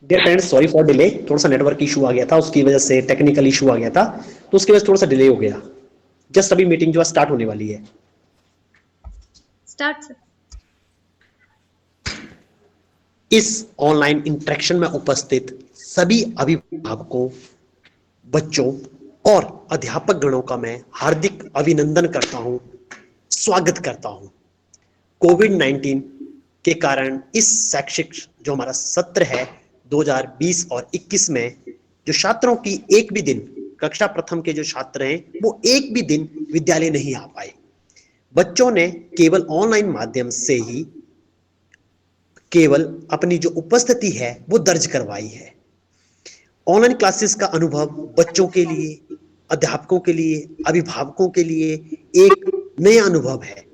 Dear parents, sorry for delay, थोड़ा सा network issue आ गया था, उसकी वजह से टेक्निकल इशू आ गया था, तो उसकी वजह से थोड़ा सा डिले हो गया। जस्ट अभी मीटिंग जो है स्टार्ट होने वाली है। Start sir. इस ऑनलाइन इंटरेक्शन में उपस्थित सभी अभिभावकों, बच्चों और अध्यापक गणों का मैं हार्दिक अभिनंदन करता हूं, स्वागत करता हूं। कोविड-19 के कारण इस शैक्षिक जो हमारा सत्र है 2020 और 21 में जो छात्रों की एक भी दिन, कक्षा प्रथम के जो छात्र हैं वो एक भी दिन विद्यालय नहीं आ पाए। बच्चों ने केवल ऑनलाइन माध्यम से ही केवल अपनी जो उपस्थिति है वो दर्ज करवाई है। ऑनलाइन क्लासेस का अनुभव बच्चों के लिए, अध्यापकों के लिए, अभिभावकों के लिए एक नया अनुभव है।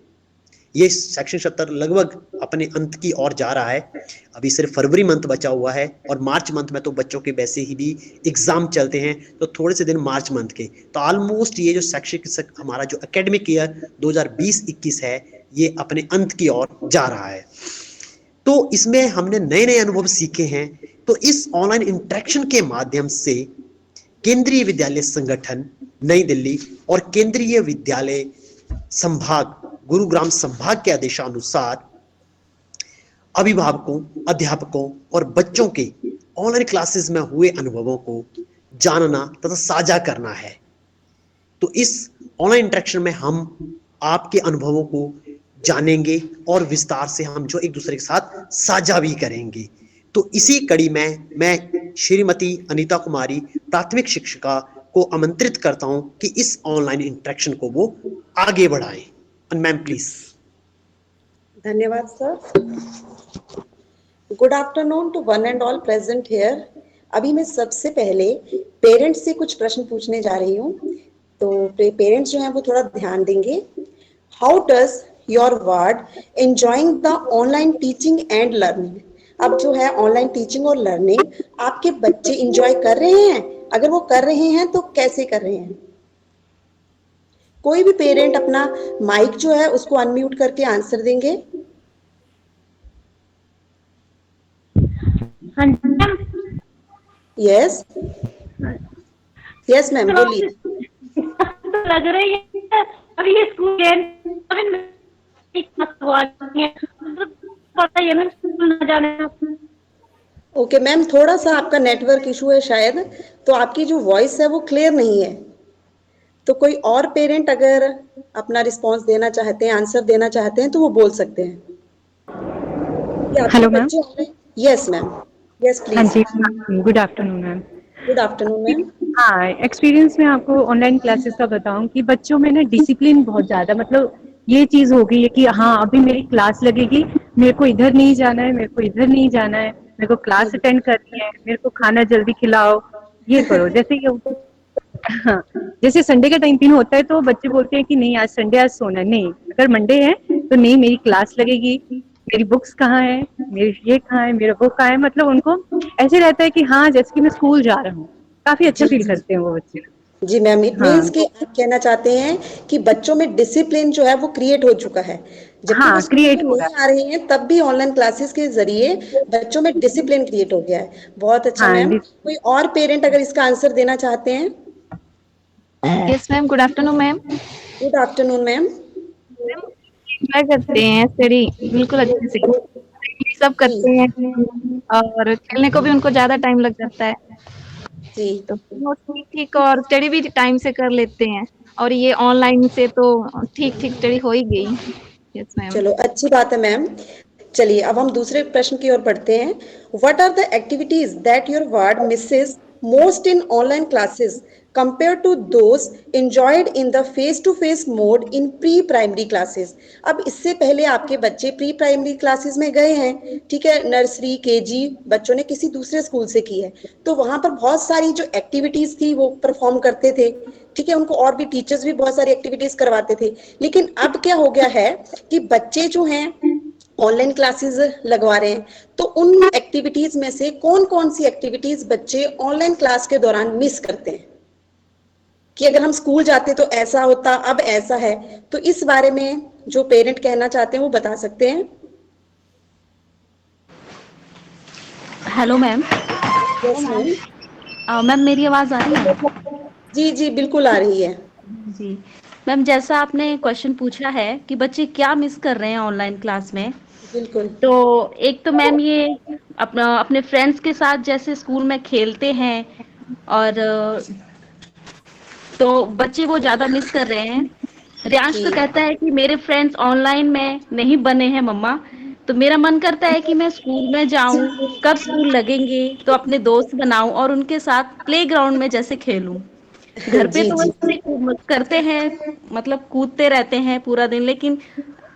ये शैक्षणिक सत्र लगभग अपने अंत की ओर जा रहा है। अभी सिर्फ फरवरी मंथ बचा हुआ है और मार्च मंथ में तो बच्चों के वैसे ही भी एग्जाम चलते हैं, तो थोड़े से दिन मार्च मंथ के, तो ऑलमोस्ट ये जो शैक्षिक हमारा जो एकेडमिक ईयर 2020-21 है ये अपने अंत की ओर जा रहा है। तो इसमें हमने नए नए अनुभव सीखे हैं। तो इस ऑनलाइन इंटरेक्शन के माध्यम से केंद्रीय विद्यालय संगठन नई दिल्ली और केंद्रीय विद्यालय संभाग गुरुग्राम संभाग के आदेशानुसार अभिभावकों, अध्यापकों और बच्चों के ऑनलाइन क्लासेस में हुए अनुभवों को जानना तथा साझा करना है। तो इस ऑनलाइन इंटरेक्शन में हम आपके अनुभवों को जानेंगे और विस्तार से हम जो एक दूसरे के साथ साझा भी करेंगे। तो इसी कड़ी में मैं श्रीमती अनीता कुमारी, प्राथमिक शिक्षिका को आमंत्रित करता हूं कि इस ऑनलाइन इंटरेक्शन को वो आगे बढ़ाएं। Ma'am please. धन्यवाद sir. Good afternoon to one and all present here. अभी मैं सबसे पहले पेरेंट्स से कुछ प्रश्न पूछने जा रही हूँ, तो पेरेंट्स जो हैं वो थोड़ा ध्यान देंगे। How does your ward enjoying the online teaching and learning? अब जो है ऑनलाइन टीचिंग और लर्निंग आपके बच्चे इंजॉय कर रहे हैं? अगर वो कर रहे हैं तो कैसे कर रहे हैं? कोई भी पेरेंट अपना माइक जो है उसको अनम्यूट करके आंसर देंगे। यस यस मैम बोलिए। लग रही है अभी ये स्कूल पता है मैम, स्कूल ना जाने। ओके मैम, थोड़ा सा आपका नेटवर्क इशू है शायद, तो आपकी जो वॉइस है वो क्लियर नहीं है। तो कोई और पेरेंट अगर अपना रिस्पांस देना चाहते हैं, आंसर देना चाहते हैं तो वो बोल सकते हैं। Hello ma'am. Yes ma'am, yes हाँ प्लीज। जी, good afternoon ma'am. Good afternoon ma'am. हाँ, एक्सपीरियंस में आपको ऑनलाइन क्लासेस का बताऊं कि बच्चों में ना डिसिप्लिन बहुत ज़्यादा, मतलब ये चीज़ हो गई है कि हाँ अभी मेरी क्लास लगेगी, मेरे को इधर नहीं जाना है, मेरे को इधर नहीं जाना है, मेरे को क्लास अटेंड करनी है, मेरे को खाना जल्दी खिलाओ, ये करो। जैसे ये हाँ, जैसे संडे का टाइम पिन होता है तो बच्चे बोलते हैं कि नहीं आज संडे, आज सोना नहीं। अगर मंडे है तो नहीं मेरी क्लास लगेगी, मेरी बुक्स कहाँ है, मेरी ये कहाँ है, मेरा वो कहाँ है। मतलब उनको ऐसे रहता है कि हाँ जैसे कि मैं स्कूल जा रहा हूँ। काफी अच्छा जी फील करते हैं वो बच्चे। जी मैम, इट मीन्स हाँ कि आप कहना चाहते हैं कि बच्चों में डिसिप्लिन जो है वो क्रिएट हो चुका है। जबकि वो हाँ, स्कूल में क्रिएट होगा। नहीं आ रहे हैं तब भी ऑनलाइन क्लासेस के जरिए बच्चों में डिसिप्लिन क्रिएट हो गया है। बहुत अच्छा हाँ मैम। कोई और पेरेंट अगर इसका आंसर देना चाहते हैं? Yes ma'am, good afternoon ma'am. Good afternoon ma'am. Enjoy करते हैं स्टडी बिल्कुल अच्छे से, सब जी करते हैं और खेलने को भी उनको ज्यादा टाइम लग जाता है, जी तो ठीक ठीक और स्टडी भी टाइम से कर लेते हैं। और ये ऑनलाइन से तो ठीक ठीक स्टडी हो ही गई। Yes ma'am. चलो अच्छी बात है मैम। चलिए अब हम दूसरे प्रश्न की ओर बढ़ते हैं। What are the activities that your ward misses most in online classes compare to those enjoyed in the face to face mode in pre primary classes? अब इससे पहले आपके बच्चे प्री प्राइमरी क्लासेस में गए हैं, ठीक है, नर्सरी केजी बच्चों ने किसी दूसरे स्कूल से की है, तो वहां पर बहुत सारी जो एक्टिविटीज थी वो परफॉर्म करते थे, ठीक है, उनको और भी टीचर्स भी बहुत सारी एक्टिविटीज करवाते थे। लेकिन अब क्या हो गया है कि बच्चे जो हैं ऑनलाइन क्लासेस लगवा रहे हैं, तो उन एक्टिविटीज में से कौन कौन सी एक्टिविटीज बच्चे ऑनलाइन क्लास के दौरान मिस करते हैं? कि अगर हम स्कूल जाते तो ऐसा होता, अब ऐसा है, तो इस बारे में जो पेरेंट कहना चाहते हैं वो बता सकते हैं। Hello ma'am. Yes ma'am. Ma'am मेरी आवाज़ आ रही है? जी जी बिल्कुल आ रही है। जी। मैम जैसा आपने क्वेश्चन पूछा है कि बच्चे क्या मिस कर रहे हैं ऑनलाइन क्लास में, बिल्कुल। तो एक तो मैम ये अपना अपने फ्रेंड्स के साथ जैसे स्कूल में खेलते हैं, और तो बच्चे वो ज़्यादा मिस कर रहे हैं। रियांश जी तो कहता है कि मेरे फ्रेंड्स ऑनलाइन में नहीं बने हैं मम्मा, तो मेरा मन करता है कि मैं स्कूल में जाऊं, कब स्कूल लगेंगे तो अपने दोस्त बनाऊं और उनके साथ प्लेग्राउंड में जैसे खेलूं। घर पे जी तो जी वैसे करते हैं, मतलब कूदते रहते हैं पूरा दिन, लेकिन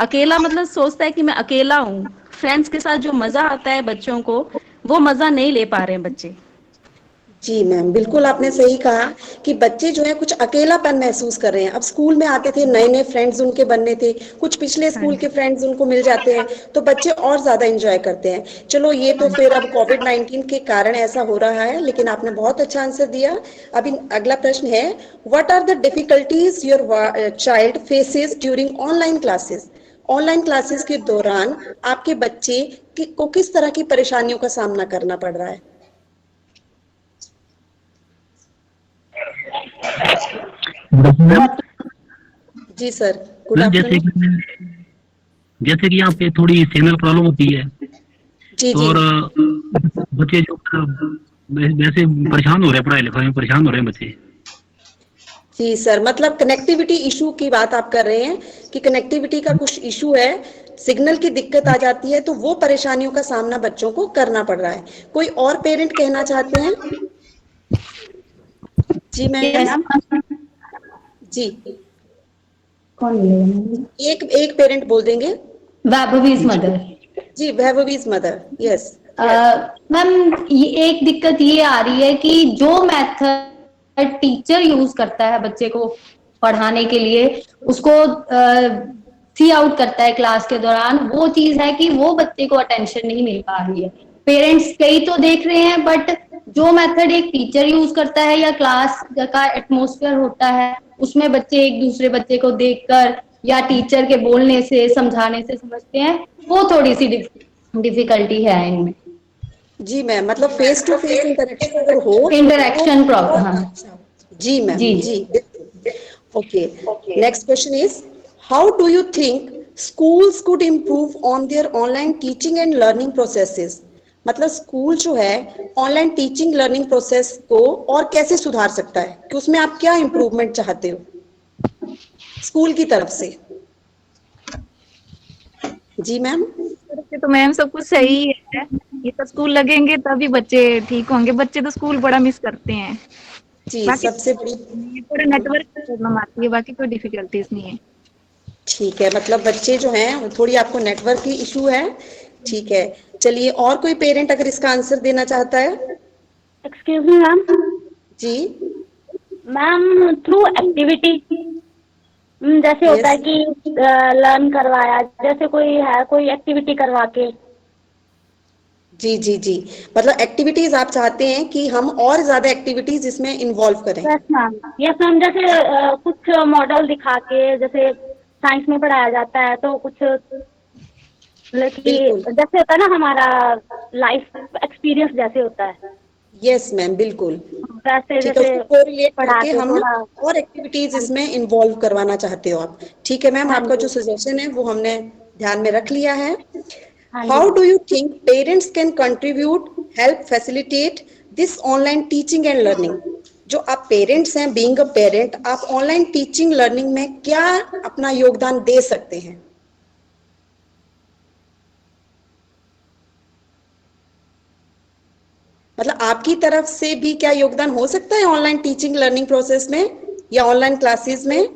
अकेला मतलब सोचता है कि मैं अकेला हूँ। फ्रेंड्स के साथ जो मजा आता है बच्चों को, वो मजा नहीं ले पा रहे हैं बच्चे। जी मैम, बिल्कुल आपने सही कहा कि बच्चे जो है कुछ अकेलापन महसूस कर रहे हैं। अब स्कूल में आते थे, नए नए फ्रेंड्स उनके बनने थे, कुछ पिछले हाँ स्कूल जी। के फ्रेंड्स उनको मिल जाते हैं, तो बच्चे और ज्यादा एंजॉय करते हैं। चलो ये तो फिर अब कोविड-19 के कारण ऐसा हो रहा है, लेकिन आपने बहुत अच्छा आंसर दिया। अभी अगला प्रश्न है, what are the difficulties your child faces during online classes? Online classes के दौरान आपके बच्चे को किस तरह की परेशानियों का सामना करना पड़ रहा है? मैम, जी सर, गुड मैम आफ्टरनून। जैसे कि यहाँ पे थोड़ी सिग्नल प्रॉब्लम होती है, जी जी और बच्चे जो वैसे परेशान हो रहे हैं, पढ़ाई लिखाई में परेशान हो रहे हैं बच्चे। जी सर, मतलब कनेक्टिविटी इशू की बात आप कर रहे हैं कि कनेक्टिविटी का कुछ इशू है, सिग्नल की दिक्कत आ जाती है, तो वो परेशानियों का सामना बच्चों को करना पड़ रहा है। कोई और पेरेंट कहना चाहते हैं? जी मैम। यस। जी, कौन बोलेगा? एक एक पेरेंट बोल देंगे। Vaibhavi is mother. जी, वैभवीज मदर, यस। मैम ये एक दिक्कत ये आ रही है कि जो मेथड टीचर यूज करता है बच्चे को पढ़ाने के लिए, उसको सी आउट करता है क्लास के दौरान, वो चीज है कि वो बच्चे को अटेंशन नहीं मिल पा रही है। पेरेंट्स कई तो देख रहे हैं, बट जो मेथड एक टीचर यूज करता है या क्लास का एटमोसफियर होता है, उसमें बच्चे एक दूसरे बच्चे को देखकर या टीचर के बोलने से समझाने से समझते हैं, वो थोड़ी सी डिफिकल्टी है इनमें। जी मैम, मतलब फेस टू फेस इंटरेक्शन अगर हो तो इंटरेक्शन और प्रॉब्लम, हाँ। अच्छा। जी मैम, जी जी बिल्कुल। Okay, next question is, how do you think schools could improve on their online teaching and learning processes? मतलब स्कूल जो है ऑनलाइन टीचिंग लर्निंग प्रोसेस को और कैसे सुधार सकता है, कि उसमें आप क्या इम्प्रूवमेंट चाहते हो स्कूल की तरफ से? जी मैम। तरफ से तो मैम सब कुछ सही है। ये तो स्कूल लगेंगे तभी बच्चे ठीक होंगे। बच्चे तो स्कूल बड़ा मिस करते हैं। जी, बाकी सबसे बड़ी, ये थोड़ा नेटवर्क की प्रॉब्लम आती है, बाकी कोई डिफिकल्टीज नहीं है। ठीक है, मतलब बच्चे जो हैं वो थोड़ी आपको नेटवर्क की इशू है। ठीक है, चलिए और कोई पेरेंट अगर इसका आंसर देना चाहता है? Excuse me ma'am. जी। मैम थ्रू एक्टिविटी, जैसे होता यस। है कि लर्न करवाया, जैसे कोई है कोई एक्टिविटी करवा के। जी जी जी, मतलब एक्टिविटीज आप चाहते हैं कि हम और ज्यादा एक्टिविटीज इसमें इन्वॉल्व करें। यस मैम, यस मैम, जैसे कुछ मॉडल दिखा के, जैसे साइंस में पढ़ाया जाता है तो कुछ मतलब कि बिल्कुल। जैसे होता है ना हमारा लाइफ एक्सपीरियंस जैसे होता है, यस मैम, बिल्कुल। वैसे ठीक है, जैसे उसको कोरिलेट पढ़ा करके के हम थोड़ा। और एक्टिविटीज इसमें इन्वॉल्व करवाना चाहते हो आप। ठीक है मैम, हाँ आपका जो जी। सजेशन है वो हमने ध्यान में रख लिया है। हाँ जी how ma'am. Do you think parents can contribute help facilitate this online teaching and learning? जो आप पेरेंट्स हैं, बीइंग अ पेरेंट, आप ऑनलाइन टीचिंग लर्निंग में क्या अपना योगदान दे सकते हैं? मतलब आपकी तरफ से भी क्या योगदान हो सकता है ऑनलाइन टीचिंग लर्निंग प्रोसेस में या ऑनलाइन क्लासेस में?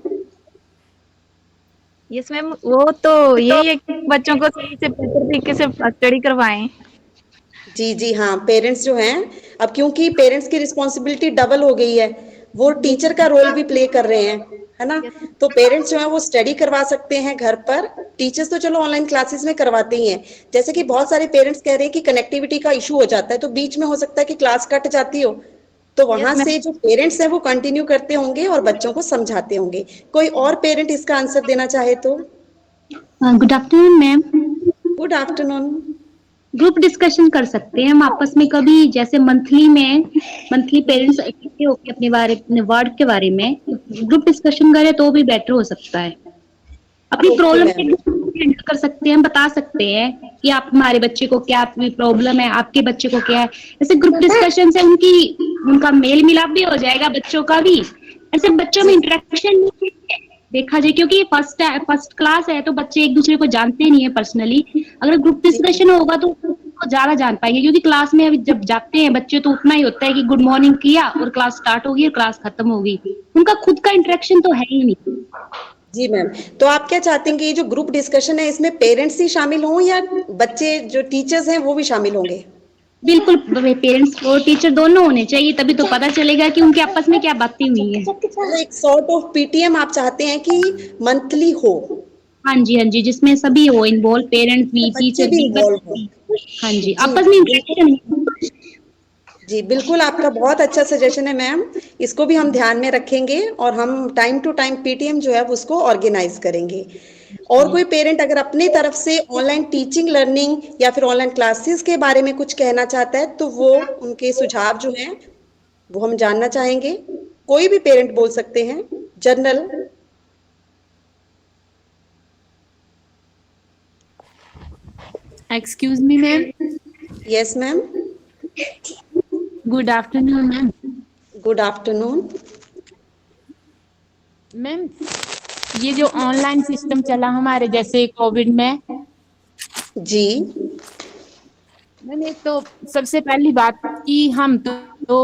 यस मैम, वो तो यही है कि बच्चों को सही से बेहतर तरीके से स्टडी करवाएं। जी जी हाँ, पेरेंट्स जो हैं, अब क्योंकि पेरेंट्स की रिस्पॉन्सिबिलिटी डबल हो गई है, वो टीचर का रोल भी प्ले कर रहे हैं, है ना? यस तो पेरेंट्स जो है वो स्टडी करवा सकते हैं घर पर। टीचर्स तो चलो ऑनलाइन क्लासेस में करवाते ही हैं। जैसे कि बहुत सारे पेरेंट्स कह रहे हैं कि कनेक्टिविटी का इशू हो जाता है, तो बीच में हो सकता है कि क्लास कट जाती हो, तो यस वहां मैम। से जो पेरेंट्स हैं वो कंटिन्यू करते होंगे और बच्चों को समझाते होंगे। कोई और पेरेंट इसका आंसर देना चाहे तो? Good afternoon ma'am. Good afternoon. Group discussion कर सकते हैं हम आपस में, कभी जैसे मंथली पेरेंट्स इकट्ठे होकर अपने वर्ड के बारे में ग्रुप डिस्कशन करें तो भी बेटर हो सकता है। अपनी ओके प्रॉब्लम मैम। हैंडल कर सकते हैं, हम बता सकते हैं कि आप हमारे बच्चे को क्या प्रॉब्लम है, आपके बच्चे को क्या है। ऐसे ग्रुप डिस्कशन से उनका मेल मिलाप भी हो जाएगा, बच्चों का भी। ऐसे बच्चों में जी इंटरेक्शन देखा जाए, क्योंकि फर्स्ट क्लास है तो बच्चे एक दूसरे को जानते नहीं है पर्सनली। अगर ग्रुप जी डिस्कशन होगा तो वो ज्यादा जान पाएंगे, क्योंकि क्लास में अभी जब जाते हैं बच्चे तो उतना ही होता है कि गुड मॉर्निंग किया और क्लास स्टार्ट होगी और क्लास खत्म होगी, उनका खुद का इंटरेक्शन तो है ही नहीं। जी मैम। तो आप क्या चाहते हैं कि ये जो ग्रुप डिस्कशन है इसमें पेरेंट्स ही शामिल हों या बच्चे जो टीचर्स हैं वो भी शामिल होंगे? बिल्कुल, पेरेंट्स और टीचर दोनों होने चाहिए, तभी तो पता चलेगा कि उनके आपस में क्या बातें हुई है। मतलब एक सॉर्ट ऑफ पीटीएम आप चाहते हैं कि मंथली हो, हाँ जी, हाँ जी, जिसमें सभी हो इन्वॉल्व, पेरेंट्स भी, बच्चे टीचर भी भी, इन्वॉल्व बच्चे हो। भी। हाँ जी, जी आपस में बिल्कुल। इंटरेक्शन। जी बिल्कुल, आपका बहुत अच्छा सजेशन है मैम। इसको भी हम ध्यान में रखेंगे और हम टाइम टू टाइम पीटीएम जो है उसको ऑर्गेनाइज करेंगे। और कोई पेरेंट अगर अपनी तरफ से ऑनलाइन टीचिंग लर्निंग या फिर ऑनलाइन क्लासेस के बारे में कुछ कहना चाहता है तो वो उनके सुझाव जो हैं वो हम जानना चाहेंगे। कोई भी पेरेंट बोल सकते हैं, general. Excuse me ma'am. Yes ma'am. Good afternoon ma'am. Good afternoon. Ma'am, ये जो ऑनलाइन सिस्टम चला हमारे जैसे कोविड में, जी मैम एक तो सबसे पहली बात कि हम तो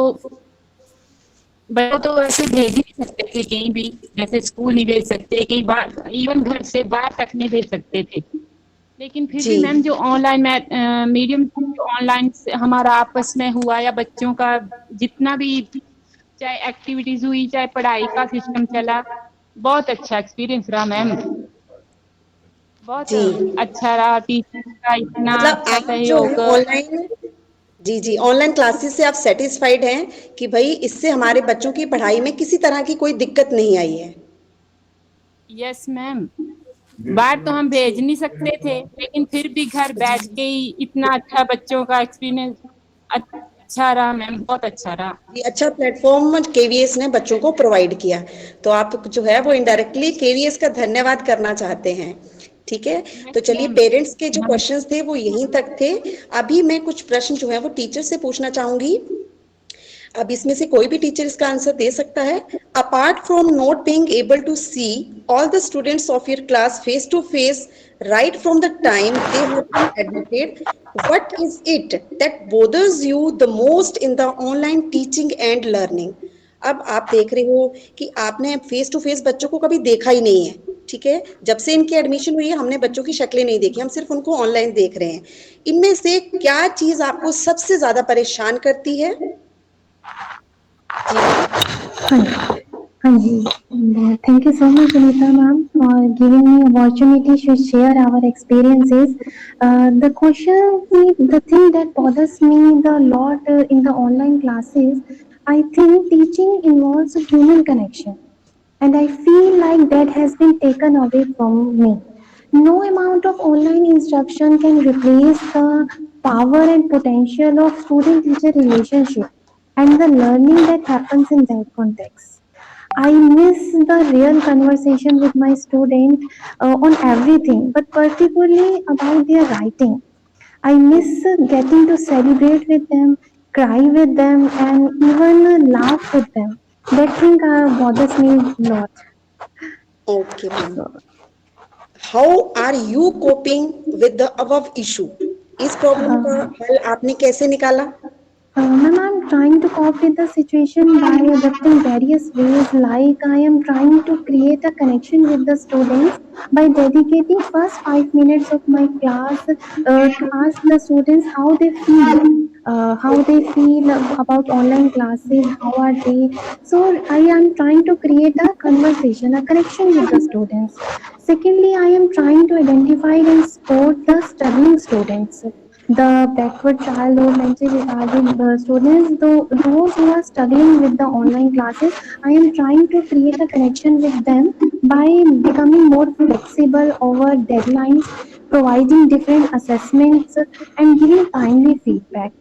बच्चों तो ऐसे भेज ही नहीं सकते थे कहीं भी, जैसे स्कूल नहीं भेज सकते, कहीं बाहर इवन घर से बाहर तक नहीं भेज सकते थे। लेकिन फिर जी भी मैम जो ऑनलाइन मीडियम ऑनलाइन हमारा आपस में हुआ, या बच्चों का जितना भी चाहे एक्टिविटीज हुई, चाहे पढ़ाई का सिस्टम चला, बहुत अच्छा एक्सपीरियंस रहा मैम। बहुत जी। अच्छा रहा, टीचर का इतना मतलब अच्छा आप जो है सहयोग। ऑनलाइन, जी जी, ऑनलाइन क्लासेस से आप सेटिस्फाइड हैं कि भाई इससे हमारे बच्चों की पढ़ाई में किसी तरह की कोई दिक्कत नहीं आई है? यस मैम, बाहर तो हम भेज नहीं सकते थे, लेकिन फिर भी घर बैठ के ही इतना अच्छा बच्चों का एक्सपीरियंस अच्छा रहा मैम, बहुत अच्छा रहा। ये अच्छा प्लेटफॉर्म केवीएस ने बच्चों को प्रोवाइड किया, तो आप जो है वो इनडायरेक्टली केवीएस का धन्यवाद करना चाहते हैं। ठीक है, तो यस चलिए मैम। पेरेंट्स के जो हम क्वेश्चंस थे वो यहीं तक थे। अभी मैं कुछ प्रश्न जो है वो टीचर से पूछना चाहूंगी। अब इसमें से कोई भी टीचर इसका आंसर दे सकता है। Apart from not being able to see all the students of your class face to face right from the time they have been admitted, what is it that bothers you the most in the online teaching and learning? अब आप देख रहे हो कि आपने face to face बच्चों को कभी देखा ही नहीं है, ठीक है, जब से इनकी एडमिशन हुई है हमने बच्चों की शक्लें नहीं देखी, हम सिर्फ उनको ऑनलाइन देख रहे हैं। इनमें से क्या चीज आपको सबसे ज्यादा परेशान करती है? जी मैम। हाँ जी, thank you so much, Anita ma'am, for giving me opportunity to share our experiences. The thing that bothers me the lot in the online classes, I think teaching involves a human connection, and I feel like that has been taken away from me. No amount of online instruction can replace the power and potential of student-teacher relationship and the learning that happens in that context. I miss the real conversation with my student on everything, but particularly about their writing. I miss getting to celebrate with them, cry with them, and even laugh with them. That thing bothers me a lot. Okay ma'am, how are you coping with the above issue? इस problem का हल आपने कैसे निकाला? Ma'am, I'm trying to cope with the situation by adapting various ways, like I am trying to create a connection with the students by dedicating first 5 minutes of my class to ask the students how they feel about online classes, how are they. So I am trying to create a conversation, a connection with the students. Secondly, I am trying to identify and support the struggling students, the backward child or mentally retarded students, those who are struggling with the online classes. I am trying to create a connection with them by becoming more flexible over deadlines, providing different assessments, and giving timely feedback.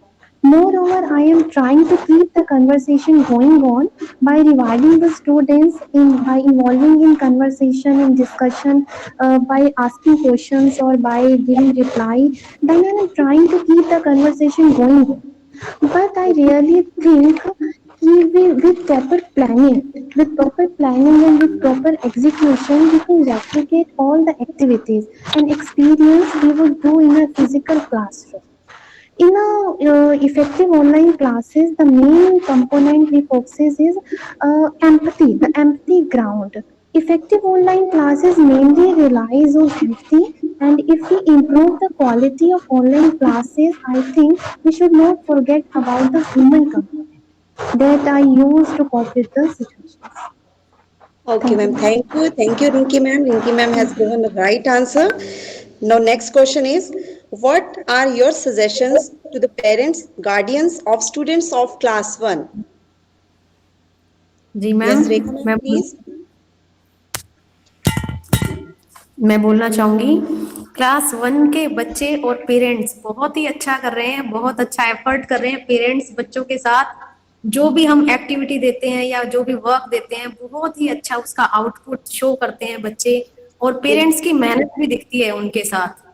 Moreover, I am trying to keep the conversation going on by rewarding the students by involving in conversation and discussion, by asking questions or by giving reply. Then I am trying to keep the conversation going on. But I really think with proper planning and with proper execution, we can replicate all the activities and experience we would do in a physical classroom. In a effective online classes, the main component we focuses is empathy, the empathy ground. Effective online classes mainly relies on empathy, and if we improve the quality of online classes, I think we should not forget about the human component that I use to cope with the situations. Okay, Thank ma'am. you. Thank you. Thank you, Rinki ma'am. Rinki ma'am has given the right answer. Now, next question is, what are your suggestions to the parents, guardians of students of class 1? जी ma'am, Yes, Rekha ma'am, मैं please. मैं बोलना चाहूंगी, class 1 के बच्चे और parents बहुत ही अच्छा कर रहे हैं, बहुत अच्छा एफर्ट कर रहे हैं पेरेंट्स बच्चों के साथ। जो भी हम एक्टिविटी देते हैं या जो भी वर्क देते हैं, बहुत ही अच्छा उसका आउटपुट शो करते हैं बच्चे, और पेरेंट्स की मेहनत भी दिखती है उनके साथ।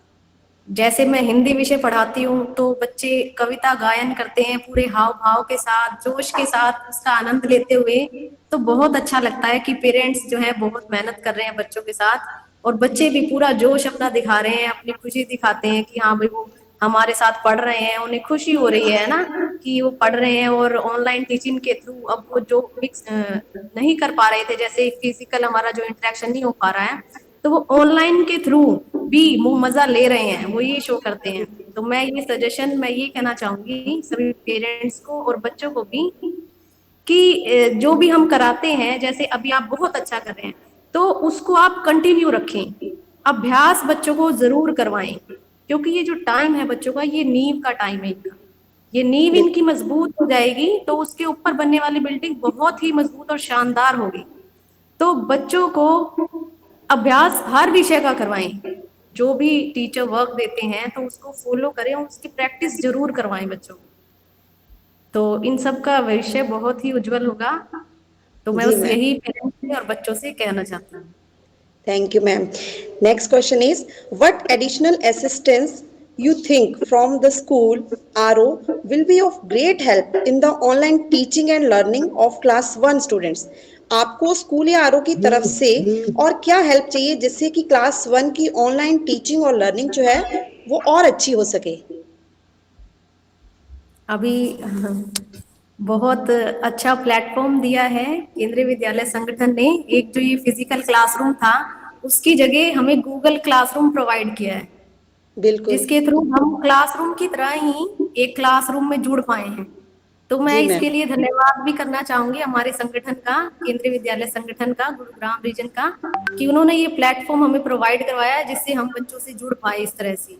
जैसे मैं हिंदी विषय पढ़ाती हूँ तो बच्चे कविता गायन करते हैं पूरे हाव भाव के साथ, जोश के साथ, उसका आनंद लेते हुए। तो बहुत अच्छा लगता है कि पेरेंट्स जो है बहुत मेहनत कर रहे हैं बच्चों के साथ, और बच्चे भी पूरा जोश अपना दिखा रहे हैं, अपनी खुशी दिखाते हैं कि हाँ भाई वो हमारे साथ पढ़ रहे हैं, उन्हें खुशी हो रही है ना कि वो पढ़ रहे हैं। और ऑनलाइन टीचिंग के थ्रू अब वो जो मिक्स नहीं कर पा रहे थे, जैसे फिजिकल हमारा जो इंटरेक्शन नहीं हो पा रहा है, तो वो ऑनलाइन के थ्रू भी वो मजा ले रहे हैं, वो ये शो करते हैं। तो मैं ये कहना चाहूंगी सभी पेरेंट्स को और बच्चों को भी कि जो भी हम कराते हैं, जैसे अभी आप बहुत अच्छा कर रहे हैं तो उसको आप कंटिन्यू रखें, अभ्यास बच्चों को जरूर करवाएं, क्योंकि ये जो टाइम है बच्चों का, ये नींव का टाइम है इनका। ये नींव इनकी मजबूत हो जाएगी तो उसके ऊपर बनने वाली बिल्डिंग बहुत ही मजबूत और शानदार होगी। तो बच्चों को अभ्यास हर विषय का करवाएं, जो भी टीचर वर्क देते हैं तो उसको फॉलो करें और उसकी प्रैक्टिस जरूर करवाएं बच्चों को। तो इन सब का भविष्य बहुत ही उज्जवल होगा। तो मैं जी बस मैम, यही पेरेंट्स से और बच्चों से कहना चाहती हूँ। thank you, ma'am. Next question is, what additional assistance you think from the school RO will be of great help in the online teaching and learning of class 1 students? आपको school या RO की तरफ से और क्या help चाहिए जिससे कि क्लास 1 की ऑनलाइन टीचिंग और लर्निंग जो है वो और अच्छी हो सके? अभी बहुत अच्छा प्लेटफॉर्म दिया है केंद्रीय विद्यालय संगठन ने। एक जो ये फिजिकल क्लासरूम था उसकी जगह हमें गूगल क्लासरूम प्रोवाइड किया है, बिल्कुल जिसके थ्रू हम क्लासरूम की तरह ही एक क्लासरूम में जुड़ पाए हैं। तो मैं जी इसके मैम, लिए धन्यवाद भी करना चाहूंगी हमारे संगठन का, केंद्रीय विद्यालय संगठन का, गुरुग्राम रीजन का, कि उन्होंने ये प्लेटफॉर्म हमें प्रोवाइड करवाया है जिससे हम बच्चों से जुड़ पाए इस तरह से।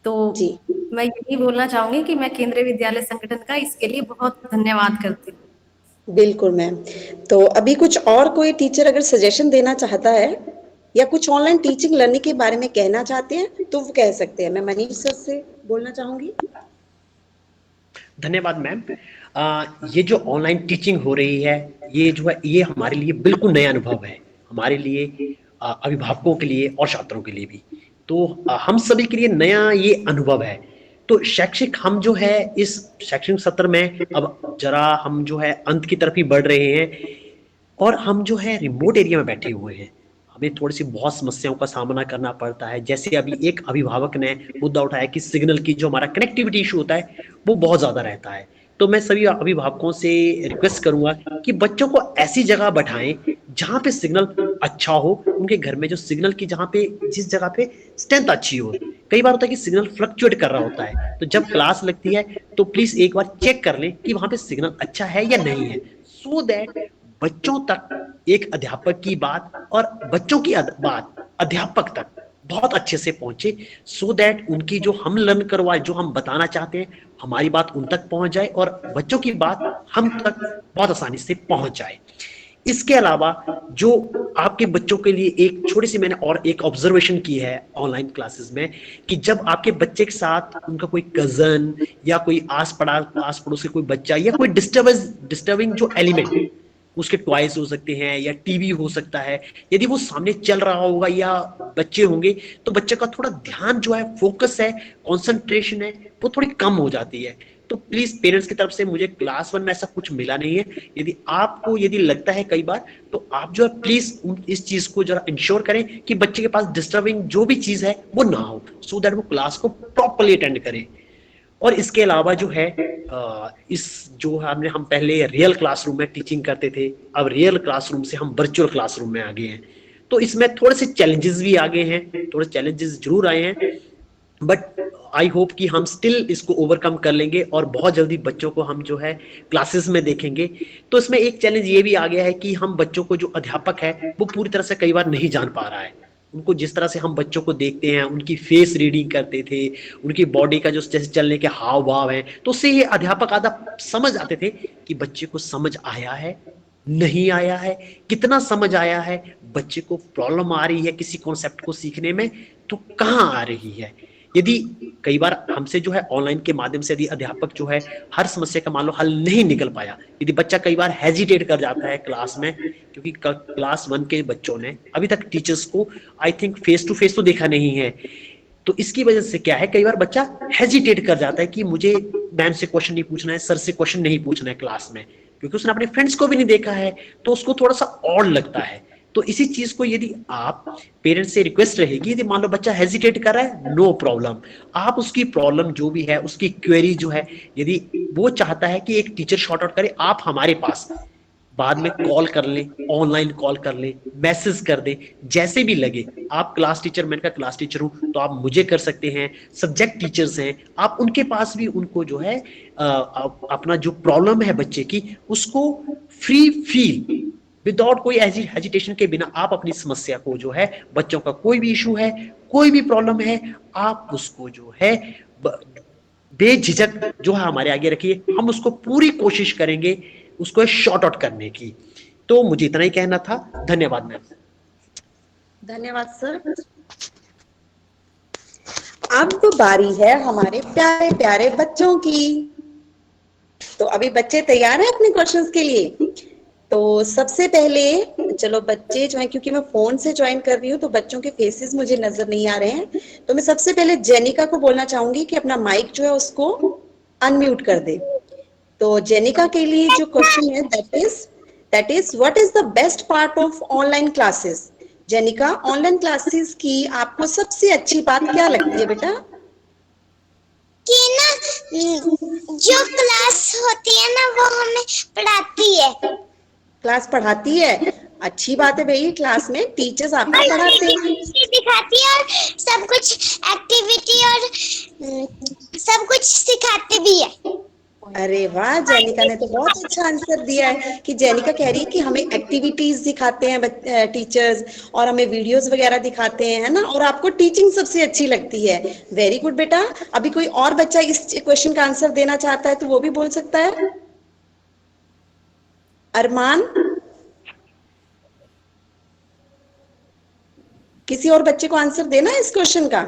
तो जी मैं यही बोलना चाहूंगी कि मैं केंद्रीय विद्यालय संगठन का इसके लिए बहुत धन्यवाद करती हूँ। बिल्कुल मैम। तो अभी कुछ और कोई टीचर अगर सजेशन देना चाहता है या कुछ ऑनलाइन टीचिंग लर्निंग के बारे में कहना चाहते हैं तो वो कह सकते हैं। मैं मनीष सर से बोलना चाहूंगी। धन्यवाद मैम। ये जो ऑनलाइन टीचिंग हो रही है, ये जो है ये हमारे लिए बिल्कुल नया अनुभव है, हमारे लिए, अभिभावकों के लिए और छात्रों के लिए भी। तो हम सभी के लिए नया ये अनुभव है। तो शैक्षिक हम जो है इस शैक्षणिक सत्र में अब जरा हम जो है अंत की तरफ ही बढ़ रहे हैं, और हम जो है रिमोट एरिया में बैठे हुए हैं। हमें थोड़ी सी बहुत समस्याओं का सामना करना पड़ता है। जैसे अभी एक अभिभावक ने मुद्दा उठाया कि सिग्नल की जो हमारा कनेक्टिविटी इशू होता है वो बहुत ज़्यादा रहता है। तो मैं सभी अभिभावकों से रिक्वेस्ट करूंगा कि बच्चों को ऐसी जगह बैठाएं जहाँ पे सिग्नल अच्छा हो, उनके घर में जो सिग्नल की जहाँ पे जिस जगह पे स्ट्रेंथ अच्छी हो। कई बार होता है कि सिग्नल फ्लक्चुएट कर रहा होता है, तो जब क्लास लगती है तो प्लीज एक बार चेक कर लें कि वहाँ पे सिग्नल अच्छा है या नहीं है, सो दैट बच्चों तक एक अध्यापक की बात और बच्चों की बात अध्यापक तक बहुत अच्छे से पहुंचे, सो दैट उनकी जो हम लर्न करवाए, जो हम बताना चाहते हैं, हमारी बात उन तक पहुंच जाए और बच्चों की बात हम तक बहुत आसानी से पहुंच जाए। इसके अलावा जो आपके बच्चों के लिए एक छोटी सी मैंने और एक ऑब्जर्वेशन की है ऑनलाइन क्लासेस में, कि जब आपके बच्चे के साथ उनका कोई कजन या कोई आस पड़ोस के कोई बच्चा या कोई डिस्टर्बिंग जो एलिमेंट, उसके टॉयज हो सकते हैं या टीवी हो सकता है, यदि वो सामने चल रहा होगा या बच्चे होंगे, तो बच्चे का थोड़ा ध्यान जो है, फोकस है, कंसंट्रेशन है, वो थोड़ी कम हो जाती है। तो प्लीज पेरेंट्स की तरफ से मुझे क्लास 1 में ऐसा कुछ मिला नहीं है। यदि आपको यदि लगता है कई बार, तो आप जो है प्लीज इस चीज को जरा इंश्योर करें कि बच्चे के पास डिस्टर्बिंग जो भी चीज है वो ना हो, सो दैट वो क्लास को प्रॉपर्ली अटेंड करे। और इसके अलावा जो है इस जो हम पहले रियल क्लासरूम में टीचिंग करते थे, अब रियल क्लासरूम से हम वर्चुअल क्लासरूम में आ गए हैं। तो इसमें थोड़े से चैलेंजेस भी आ गए हैं, थोड़े चैलेंजेस जरूर आए हैं, बट आई होप कि हम स्टिल इसको ओवरकम कर लेंगे और बहुत जल्दी बच्चों को हम जो है क्लासेस में देखेंगे। तो इसमें एक चैलेंज ये भी आ गया है कि हम बच्चों को जो अध्यापक है वो पूरी तरह से कई बार नहीं जान पा रहा है। उनको जिस तरह से हम बच्चों को देखते हैं, उनकी फेस रीडिंग करते थे, उनकी बॉडी का जो जैसे चलने के हाव भाव हैं, तो उससे ये अध्यापक आधा समझ आते थे कि बच्चे को समझ आया है, नहीं आया है, कितना समझ आया है, बच्चे को प्रॉब्लम आ रही है किसी कॉन्सेप्ट को सीखने में तो कहाँ आ रही है। यदि कई बार हमसे जो है ऑनलाइन के माध्यम से यदि अध्यापक जो है हर समस्या का मान लो हल नहीं निकल पाया, यदि बच्चा कई बार हेजिटेट कर जाता है क्लास में, क्योंकि क्लास 1 के बच्चों ने अभी तक टीचर्स को I think face to face तो देखा नहीं है, तो इसकी वजह से क्या है, कई बार बच्चा हेजिटेट कर जाता है कि मुझे मैम से क्वेश्चन नहीं पूछना है, सर से क्वेश्चन नहीं पूछना है क्लास में, क्योंकि उसने अपने फ्रेंड्स को भी नहीं देखा है, तो उसको थोड़ा सा ऑड लगता है। तो इसी चीज को यदि आप पेरेंट्स से रिक्वेस्ट रहेगी, यदि मान लो बच्चा हेजिटेट कर रहा है, नो प्रॉब्लम, आप उसकी प्रॉब्लम जो भी है, उसकी क्वेरी जो है, यदि वो चाहता है कि एक टीचर शॉर्ट आउट करे, आप हमारे पास बाद में कॉल कर लें, ऑनलाइन कॉल कर लें, मैसेज कर दें, जैसे भी लगे। आप क्लास टीचर, मैं का क्लास टीचर हूं तो आप मुझे कर सकते हैं, सब्जेक्ट टीचर्स हैं, आप उनके पास भी उनको जो है अपना जो प्रॉब्लम है बच्चे की, उसको फ्री फील विदाउट कोई हेजिटेशन के बिना आप अपनी समस्या को जो है, बच्चों का कोई भी इशू है, कोई भी प्रॉब्लम है, आप उसको जो है बेझिझक जो है हमारे आगे रखिए, हम उसको पूरी कोशिश करेंगे उसको शॉर्ट आउट करने की। तो मुझे इतना ही कहना था, धन्यवाद मैम। धन्यवाद सर। अब बारी है हमारे प्यारे प्यारे बच्चों की। तो अभी बच्चे तैयार हैं अपने क्वेश्चंस के लिए? तो सबसे पहले चलो बच्चे जो है, क्योंकि मैं फोन से ज्वाइन कर रही हूँ तो बच्चों के फेसेस मुझे नजर नहीं आ रहे हैं, तो मैं सबसे पहले जेनिका को बोलना चाहूंगी कि अपना माइक जो है उसको अनम्यूट कर दे। तो जेनिका के लिए जो क्वेश्चन है that is what is the best part of online classes? Jenika, online classes की आपको सबसे अच्छी बात क्या लगती है बेटा? कि ना जो क्लास होती है ना वो हमें पढ़ाती है। क्लास पढ़ाती है, अच्छी बात है भाई, क्लास में टीचर्स आपको पढ़ाते हैं, दिखाती है और सब कुछ एक्टिविटी और सब कुछ सिखाते भी है। अरे वाह, जेनिका ने तो बहुत अच्छा आंसर दिया है कि जेनिका कह रही है कि हमें एक्टिविटीज दिखाते हैं टीचर्स और हमें वीडियोस वगैरह दिखाते हैं, है ना, और आपको टीचिंग सबसे अच्छी लगती है। वेरी गुड बेटा। अभी कोई और बच्चा इस क्वेश्चन का आंसर देना चाहता है तो वो भी बोल सकता है। अरमान, किसी और बच्चे को आंसर देना है इस क्वेश्चन का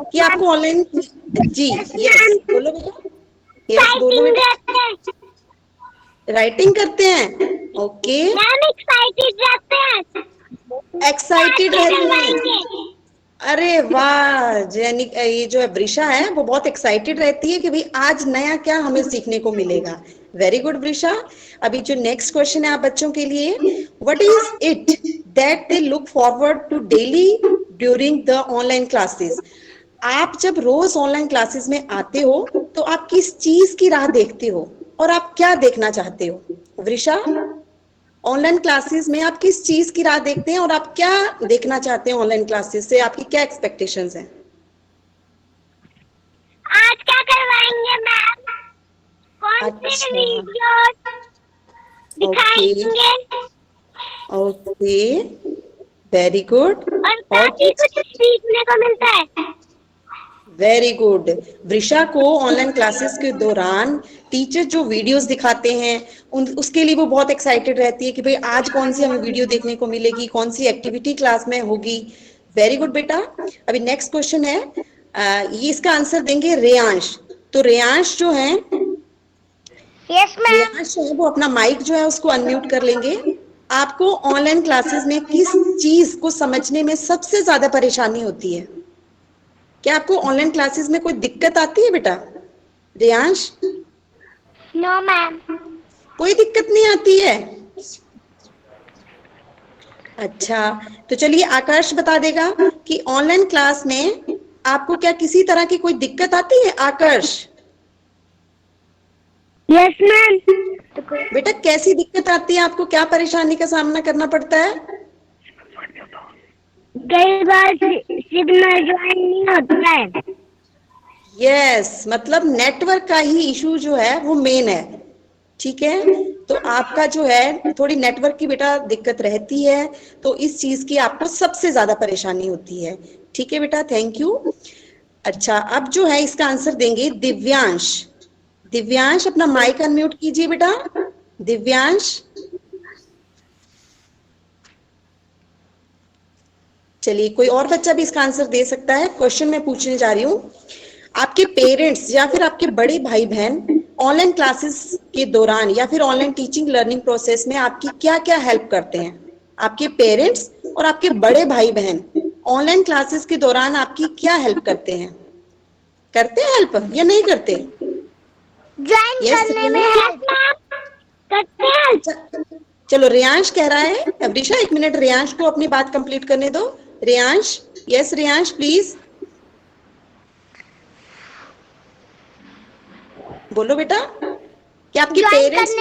कि आपको ऑनलाइन? जी यस, बोलो बेटा। यस बोलो बेटा। राइटिंग करते हैं, ओके। एक्साइटेड रहते हैं, एक्साइटेड रहते हैं। अरे वाह जेनिका, ये जो है ब्रिशा है वो बहुत एक्साइटेड रहती है कि भाई आज नया क्या हमें सीखने को मिलेगा। Very good Brisha. अभी जो नेक्स्ट क्वेश्चन है आप बच्चों के लिए, what is it that they look forward to daily during the online classes? आप जब रोज ऑनलाइन क्लासेस में आते हो तो आप किस चीज की राह देखते हो और आप क्या देखना चाहते हो? वृषा, ऑनलाइन क्लासेस में आप किस चीज की राह देखते हैं और आप क्या देखना चाहते हैं ऑनलाइन क्लासेस से? आपकी क्या एक्सपेक्टेशंस हैं? आज क्या करवाएंगे मैम? कौन से वीडियो दिखाएंगे? Okay, very good. और काफी कुछ सीखने को मिलता है। Very good. वृषा को ऑनलाइन क्लासेस के दौरान टीचर जो वीडियोस दिखाते हैं उसके लिए वो बहुत एक्साइटेड रहती है कि भाई आज कौन सी हमें वीडियो देखने को मिलेगी, कौन सी एक्टिविटी क्लास में होगी। वेरी गुड बेटा। अभी नेक्स्ट क्वेश्चन है, ये इसका आंसर देंगे रेयांश। तो रेयांश जो है, यस मैम। रेयांश है वो अपना माइक जो है उसको अनम्यूट कर लेंगे। आपको ऑनलाइन क्लासेस में किस चीज को समझने में सबसे ज्यादा परेशानी होती है? क्या आपको ऑनलाइन क्लासेस में कोई दिक्कत आती है बेटा? Reyansh, no ma'am. कोई दिक्कत नहीं आती है? अच्छा, तो चलिए आकाश बता देगा कि ऑनलाइन क्लास में आपको क्या किसी तरह की कोई दिक्कत आती है? आकाश, यस मैम। बेटा कैसी दिक्कत आती है आपको? क्या परेशानी का सामना करना पड़ता है? कई बार सिग्नल ज्वाइन नहीं होता है। यस, मतलब नेटवर्क का ही इशू जो है वो मेन है। ठीक है, तो आपका जो है थोड़ी नेटवर्क की बेटा दिक्कत रहती है, तो इस चीज की आपको सबसे ज्यादा परेशानी होती है। ठीक है बेटा, थैंक यू। अच्छा, अब जो है इसका आंसर देंगे दिव्यांश। दिव्यांश अपना माइक अनम्यूट कीजिए बेटा। दिव्यांश, चलिए कोई और बच्चा भी इसका आंसर दे सकता है। क्वेश्चन मैं पूछने जा रही हूँ, आपके पेरेंट्स या फिर आपके बड़े भाई बहन ऑनलाइन क्लासेस के दौरान या फिर ऑनलाइन टीचिंग लर्निंग प्रोसेस में आपकी क्या क्या हेल्प करते हैं? आपके पेरेंट्स और आपके बड़े भाई बहन ऑनलाइन क्लासेस के दौरान आपकी क्या हेल्प करते हैं? करते हैं हेल्प या नहीं करते? ज्वाइन करने में हेल्प करते हैं। चलो रेयांश कह रहा है। अवरीशा एक मिनट, रेयांश को अपनी बात कंप्लीट करने दो। रेयांश, यस रेयांश प्लीज बोलो बेटा। क्या आपके पेरेंट्स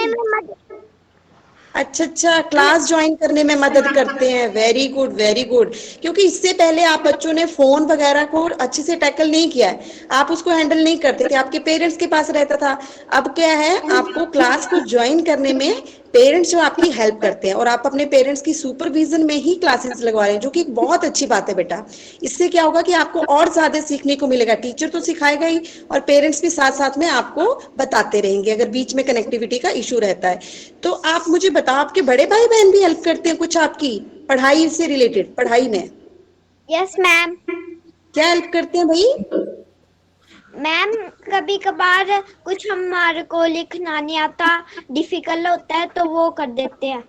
अच्छा क्लास ज्वाइन करने में मदद करते हैं? Very good very good. क्योंकि इससे पहले आप बच्चों ने फोन वगैरह को अच्छे से टैकल नहीं किया है, आप उसको हैंडल नहीं करते थे, आपके पेरेंट्स के पास रहता था। अब क्या है, आपको क्लास को ज्वाइन करने में पेरेंट्स जो आपकी हेल्प करते हैं और आप अपने पेरेंट्स की सुपरविजन में ही क्लासेस लगवा रहे हैं, जो कि एक बहुत अच्छी बात है बेटा। इससे क्या होगा कि आपको और ज्यादा सीखने को मिलेगा। टीचर तो सिखाएगा ही और पेरेंट्स भी साथ साथ में आपको बताते रहेंगे अगर बीच में कनेक्टिविटी का इशू रहता है। तो आप मुझे बताओ, आपके बड़े भाई बहन भी हेल्प करते हैं कुछ आपकी पढ़ाई से रिलेटेड, पढ़ाई में? Yes ma'am. क्या हेल्प करते हैं भाई? मैम कभी कभार कुछ हमारे को लिखना नहीं आता, डिफिकल्ट होता है, तो वो कर देते हैं।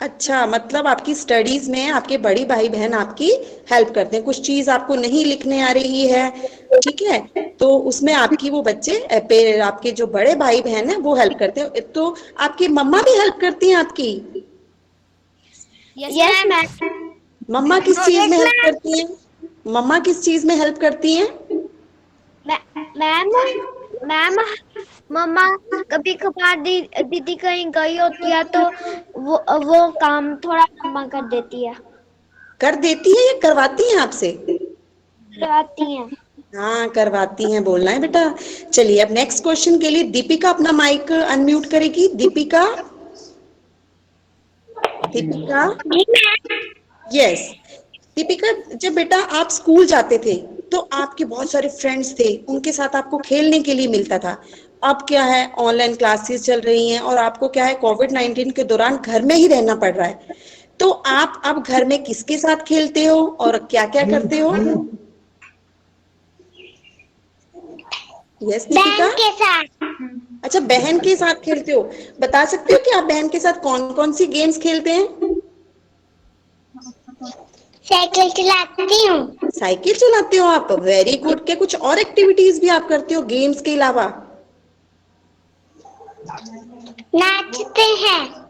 अच्छा, मतलब आपकी स्टडीज में आपके बड़ी भाई बहन आपकी हेल्प करते हैं। कुछ चीज आपको नहीं लिखने आ रही है, ठीक है, तो उसमें आपकी वो बच्चे आपके जो बड़े भाई बहन है वो हेल्प करते हैं। तो आपकी मम्मा भी हेल्प करती हैं आपकी? Yes ma'am. मम्मा किस चीज में हेल्प करती हैं? मम्मा किस चीज में हेल्प करती हैं? मैम मम्मा कभी कभार दीदी कहीं गई होती है तो वो काम थोड़ा मम्मा कर देती है। कर देती है या करवाती हैं आपसे? करवाती हैं। हाँ करवाती हैं बोलना है बेटा। चलिए अब नेक्स्ट क्वेश्चन के लिए दीपिका अपना माइक अनम्यूट करेगी। दीपिका, दीपिका, यस दीपिका, जब बेटा आप स्कूल जाते थे तो आपके बहुत सारे फ्रेंड्स थे, उनके साथ आपको खेलने के लिए मिलता था। अब क्या है, ऑनलाइन क्लासेस चल रही हैं और आपको क्या है, कोविड-19 के दौरान घर में ही रहना पड़ रहा है। तो आप अब घर में किसके साथ खेलते हो और क्या क्या करते हो? यस दीपिका, बहन के साथ। अच्छा बहन के साथ खेलते हो। बता सकते हो कि आप बहन के साथ कौन कौन सी गेम्स खेलते हैं? साइकिल चलाती हूँ। साइकिल चलाते हो आप, वेरी गुड। क्या कुछ और एक्टिविटीज भी आप करते हो गेम्स के अलावा? नाचते हैं।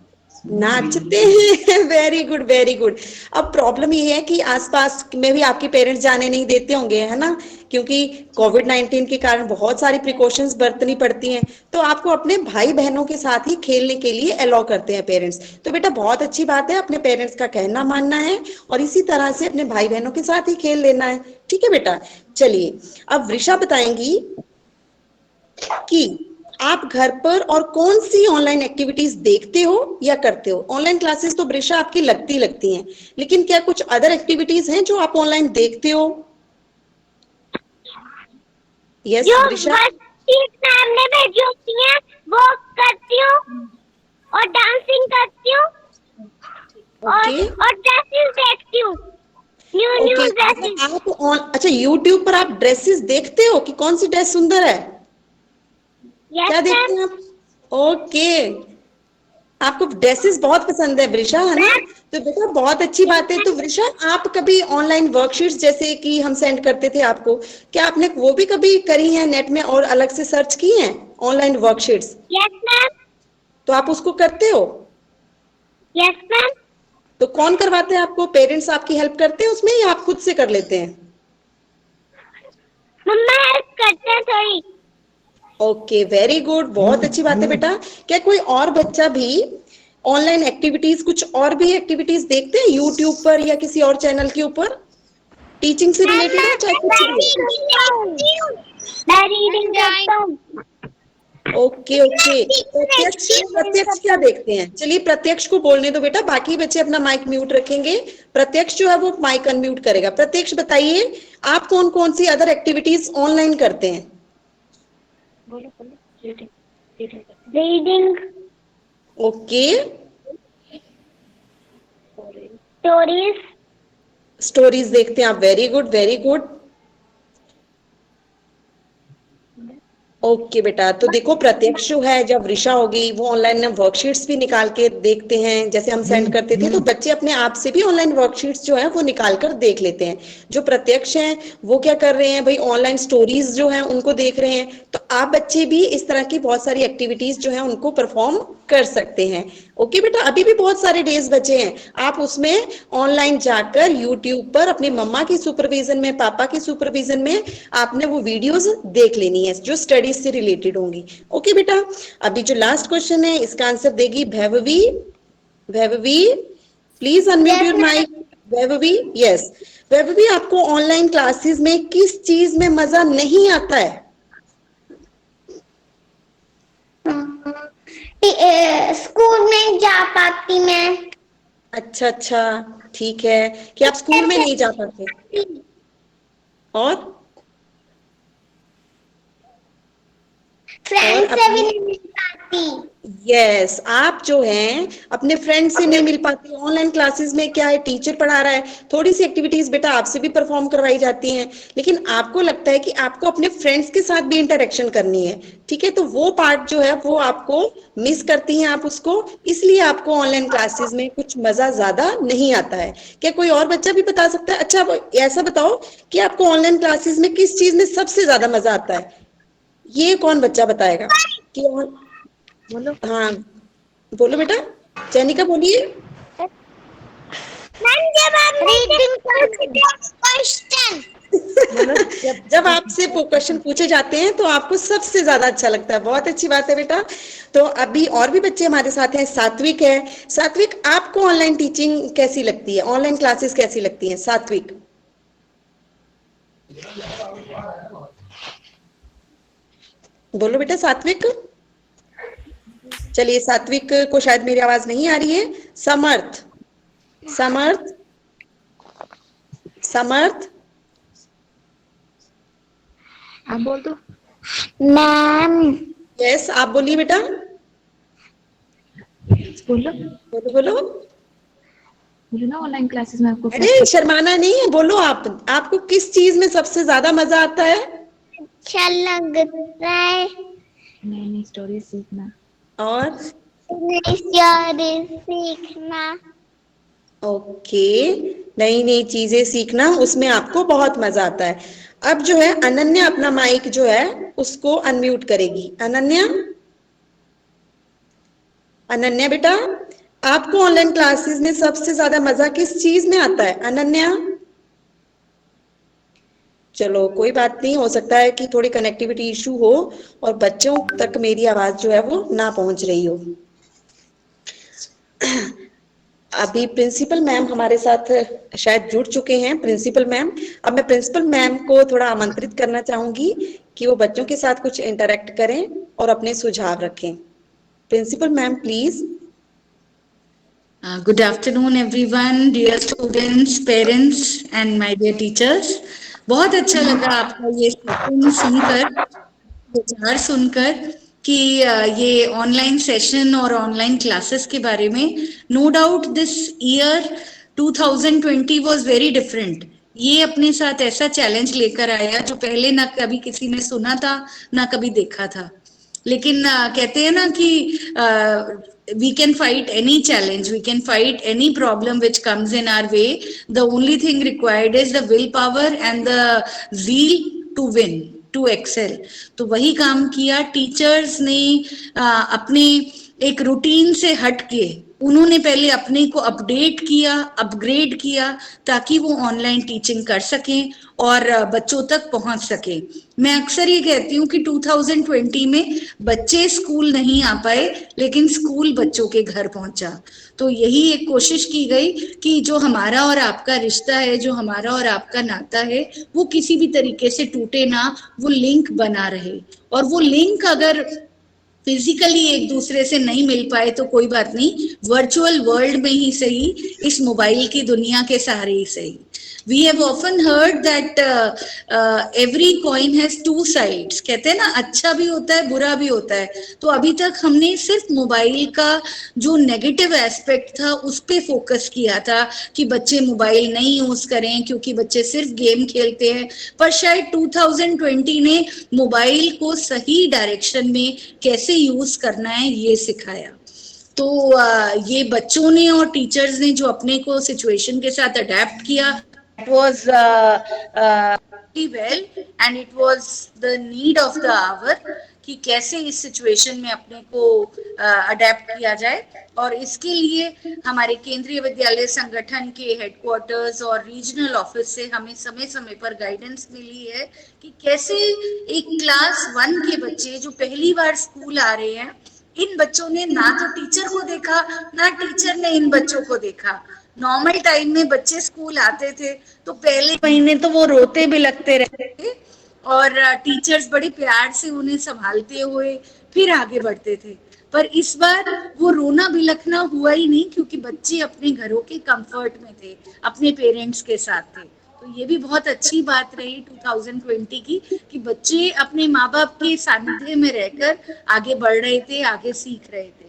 नाचते हैं, वेरी गुड वेरी गुड। अब प्रॉब्लम ये है कि आसपास में भी आपके पेरेंट्स जाने नहीं देते होंगे, है ना, क्योंकि कोविड-19 के कारण बहुत सारी प्रिकॉशंस बरतनी पड़ती हैं। तो आपको अपने भाई बहनों के साथ ही खेलने के लिए अलाउ करते हैं पेरेंट्स। तो बेटा बहुत अच्छी बात है, अपने पेरेंट्स का कहना मानना है और इसी तरह से अपने भाई बहनों के साथ ही खेल लेना है। ठीक है बेटा। चलिए अब वृषा बताएंगी कि आप घर पर और कौन सी ऑनलाइन एक्टिविटीज देखते हो या करते हो? ऑनलाइन क्लासेस तो वृषा आपकी लगती हैं, लेकिन क्या कुछ अदर एक्टिविटीज हैं जो आप ऑनलाइन देखते हो? यस जो वृषा, वर्कशीट मैम ने भेजी होती है वो करती हूँ और डांसिंग करती हूँ ओके और ड्रेसेस देखती हूँ, न्यू न्यू ओके। ड्रेसेस। आप अच्छा यूट्यूब पर आप ड्रेसेस देखते हो कि कौन सी ड्रेस सुंदर है, यस क्या देखते मैम। हैं आप? ओके, आपको ड्रेसेस बहुत पसंद है वृषा, है ना? तो बेटा बहुत अच्छी बात है। तो वृषा, आप कभी ऑनलाइन वर्कशीट्स जैसे कि हम सेंड करते थे आपको, क्या आपने वो भी कभी करी हैं नेट में और अलग से सर्च की हैं ऑनलाइन वर्कशीट्स? Yes ma'am. तो आप उसको करते हो? Yes ma'am. तो कौन करवाते हैं आपको? पेरेंट्स आपकी हेल्प करते हैं उसमें या आप खुद से कर लेते हैं? मम्मा हेल्प करते हैं थोड़ी। ओके, वेरी गुड, बहुत अच्छी बात है बेटा। क्या कोई और बच्चा भी ऑनलाइन एक्टिविटीज, कुछ और भी एक्टिविटीज देखते हैं यूट्यूब पर या किसी और चैनल के ऊपर, टीचिंग से रिलेटेड हो चाहे कुछ भी? मैं रीडिंग करता हूँ। ओके ओके, प्रत्यक्ष क्या देखते हैं? चलिए प्रत्यक्ष को बोलने दो बेटा, बाकी बच्चे अपना माइक म्यूट रखेंगे। प्रत्यक्ष जो है वो माइक अनम्यूट करेगा। प्रत्यक्ष बताइए, आप कौन कौन सी अदर एक्टिविटीज ऑनलाइन करते हैं? Reading, okay, stories. स्टोरीज देखते हैं आप, very good very good. Okay बेटा, तो देखो प्रत्यक्ष जो है, जब वृषा होगी वो ऑनलाइन वर्कशीट्स भी निकाल के देखते हैं, जैसे हम सेंड करते थे, तो बच्चे अपने आप से भी ऑनलाइन वर्कशीट्स जो है वो निकाल कर देख लेते हैं। जो प्रत्यक्ष हैं वो क्या कर रहे हैं भाई, ऑनलाइन स्टोरीज जो है उनको देख रहे हैं। तो आप बच्चे भी इस तरह की बहुत सारी एक्टिविटीज जो है उनको परफॉर्म कर सकते हैं। ओके बेटा, अभी भी बहुत सारे डेज बचे हैं, आप उसमें ऑनलाइन जाकर यूट्यूब पर अपनी मम्मा की सुपरविजन में, पापा की सुपरविजन में आपने वो वीडियोस देख लेनी है जो स्टडीज से रिलेटेड होंगी। ओके बेटा, अभी जो लास्ट क्वेश्चन है इसका आंसर देगी Vaibhavi. Vaibhavi please unmute your mic. Vaibhavi, yes Vaibhavi, आपको ऑनलाइन क्लासेस में किस चीज में मजा नहीं आता है? स्कूल में जा पाती मैं। अच्छा अच्छा, ठीक है कि आप स्कूल में नहीं जा पाते। और फ्रेंड से भी नहीं मिल पाती। यस, आप जो हैं अपने फ्रेंड से नहीं मिल पाते। ऑनलाइन क्लासेस में क्या है, टीचर पढ़ा रहा है, थोड़ी सी एक्टिविटीज बेटा आपसे भी परफॉर्म करवाई जाती हैं, लेकिन आपको लगता है कि आपको अपने फ्रेंड्स के साथ भी इंटरेक्शन करनी है, ठीक है? तो वो पार्ट जो है वो आपको मिस करती हैं आप उसको, इसलिए आपको ऑनलाइन क्लासेस में कुछ मजा ज्यादा नहीं आता है। क्या कोई और बच्चा भी बता सकता है? अच्छा ऐसा बताओ कि आपको ऑनलाइन क्लासेस में किस चीज में सबसे ज्यादा मजा आता है? ये कौन बच्चा बताएगा कि बोलो। हाँ बोलो बेटा, जैनिका बोलिए। जब आपसे क्वेश्चन पूछे जाते हैं तो आपको सबसे ज्यादा अच्छा लगता है, बहुत अच्छी बात है बेटा। तो अभी और भी बच्चे हमारे साथ हैं, सात्विक है। सात्विक, आपको ऑनलाइन टीचिंग कैसी लगती है, ऑनलाइन क्लासेस कैसी लगती हैं सात्विक? बोलो बेटा सात्विक। चलिए सात्विक को शायद मेरी आवाज नहीं आ रही है। समर्थ, समर्थ, समर्थ, आप बोल दो। मैम। यस आप बोलिए बेटा। बोलो बोलो बोलो। बोलो ना, ऑनलाइन क्लासेस में आपको अरे शर्माना नहीं है, बोलो आप, आपको किस चीज में सबसे ज्यादा मजा आता है? अच्छा लगता है नई नई स्टोरी सीखना और सीखना। ओके, नई नई चीजें सीखना, उसमें आपको बहुत मजा आता है। अब जो है अनन्या अपना माइक जो है उसको अनम्यूट करेगी। अनन्या, अनन्या बेटा, आपको ऑनलाइन क्लासेस में सबसे ज्यादा मजा किस चीज में आता है अनन्या? चलो कोई बात नहीं, हो सकता है कि थोड़ी कनेक्टिविटी इशू हो और बच्चों तक मेरी आवाज जो है वो ना पहुंच रही हो। अभी प्रिंसिपल मैम हमारे साथ शायद जुड़ चुके हैं। प्रिंसिपल मैम, अब मैं प्रिंसिपल मैम को थोड़ा आमंत्रित करना चाहूंगी कि वो बच्चों के साथ कुछ इंटरेक्ट करें और अपने सुझाव रखें। Principal ma'am please. Good afternoon, everyone, dear students, parents, and my dear teachers. बहुत अच्छा लगा आपका ये सेशन सुनकर, विचार सुनकर कि ये ऑनलाइन सेशन और ऑनलाइन क्लासेस के बारे में। No doubt this year 2020 was very different. ये अपने साथ ऐसा चैलेंज लेकर आया जो पहले ना कभी किसी ने सुना था ना कभी देखा था। लेकिन कहते हैं ना कि we can fight any challenge, we can fight any problem which comes in our way. The only thing required is the willpower and the zeal to win, to excel. तो वही काम किया टीचर्स ने। अपने एक रूटीन से हट के उन्होंने पहले अपने को अपडेट किया, अपग्रेड किया, ताकि वो ऑनलाइन टीचिंग कर सकें और बच्चों तक पहुंच सके। मैं अक्सर ये कहती हूँ कि 2020 में बच्चे स्कूल नहीं आ पाए, लेकिन स्कूल बच्चों के घर पहुंचा। तो यही एक कोशिश की गई कि जो हमारा और आपका रिश्ता है, जो हमारा और आपका नाता है, वो किसी भी तरीके से टूटे ना, वो लिंक बना रहे। और वो लिंक अगर फिजिकली एक दूसरे से नहीं मिल पाए तो कोई बात नहीं, वर्चुअल वर्ल्ड में ही सही, इस मोबाइल की दुनिया के सहारे ही सही। We have often heard that every coin has two sides. कहते हैं ना, अच्छा भी होता है बुरा भी होता है। तो अभी तक हमने सिर्फ मोबाइल का जो नेगेटिव एस्पेक्ट था उस पे फोकस किया था कि बच्चे मोबाइल नहीं यूज करें क्योंकि बच्चे सिर्फ गेम खेलते हैं। पर शायद 2020 ने मोबाइल को सही डायरेक्शन में कैसे यूज करना है ये सिखाया। तो ये बच्चों ने और टीचर्स ने जो अपने को सिचुएशन के साथ अडेप्ट किया, it was very well and it was the need of the hour कि कैसे इस सिचुएशन में अपने को अडेप्ट किया जाए। और इसके लिए हमारे केंद्रीय विद्यालय संगठन के हेडक्वार्टर्स और रीजनल ऑफिस से हमें समय समय पर गाइडेंस मिली है कि कैसे एक क्लास 1 के बच्चे जो पहली बार स्कूल आ रहे हैं, इन बच्चों ने ना तो टीचर को देखा ना टीचर ने इन बच्चों को देखा। नॉर्मल टाइम में बच्चे स्कूल आते थे तो पहले महीने तो वो रोते बिलखते रहते थे और टीचर्स बड़े प्यार से उन्हें संभालते हुए फिर आगे बढ़ते थे। पर इस बार वो रोना बिलखना हुआ ही नहीं, क्योंकि बच्चे अपने घरों के कंफर्ट में थे, अपने पेरेंट्स के साथ थे। तो ये भी बहुत अच्छी बात रही 2020 की कि बच्चे अपने माँ बाप के सानिध्य में रहकर आगे बढ़ रहे थे, आगे सीख रहे थे।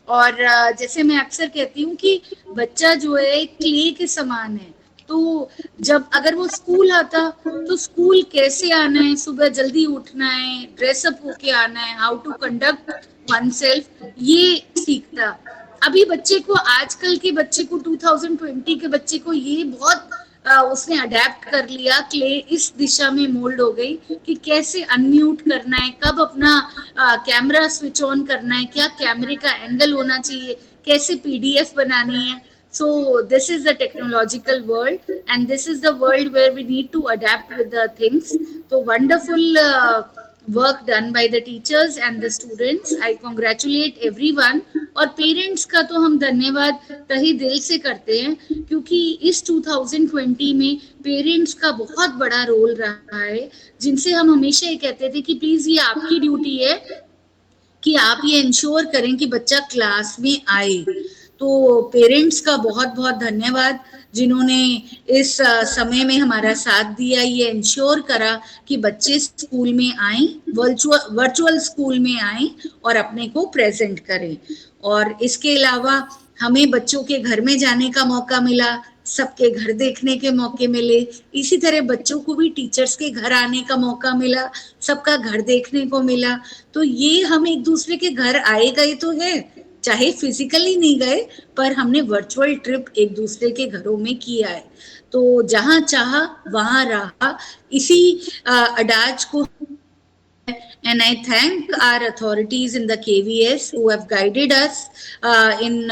और जैसे मैं अक्सर कहती हूँ कि बच्चा जो है क्ले के समान है। तो जब अगर वो स्कूल आता तो स्कूल कैसे आना है, सुबह जल्दी उठना है, ड्रेसअप होके आना है, हाउ टू कंडक्ट वनसेल्फ, ये सीखता। अभी बच्चे को, आजकल के बच्चे को, 2020 के बच्चे को ये बहुत उसने अडेप्ट कर लिया। क्ले इस दिशा में मोल्ड हो गई कि कैसे अनम्यूट करना है, कब अपना कैमरा स्विच ऑन करना है, क्या कैमरे का एंगल होना चाहिए, कैसे पीडीएफ बनानी है। So this is the technological world and this is the world where we need to adapt with the things. So wonderful work done by the teachers and the students. I congratulate everyone. और parents का तो हम धन्यवाद तहे दिल से करते हैं, क्योंकि इस 2020 में पेरेंट्स का बहुत बड़ा रोल रहा है, जिनसे हम हमेशा ये कहते थे कि प्लीज ये आपकी ड्यूटी है कि आप ये इंश्योर करें कि बच्चा क्लास में आए। तो पेरेंट्स का बहुत बहुत धन्यवाद, जिन्होंने इस समय में हमारा साथ दिया, ये इंश्योर करा कि बच्चे स्कूल में आए, वर्चुअल स्कूल में आए और अपने को प्रेजेंट करें। और इसके अलावा हमें बच्चों के घर में जाने का मौका मिला, सबके घर देखने के मौके मिले, इसी तरह बच्चों को भी टीचर्स के घर आने का मौका मिला, सबका घर देखने को मिला। तो ये हम एक दूसरे के घर आए गए तो है, चाहे फिजिकली नहीं गए, पर हमने वर्चुअल ट्रिप एक दूसरे के घरों में किया है। तो जहां चाहा वहां रहा, इसी अडाज को। And I thank our authorities in the KVS who have guided us in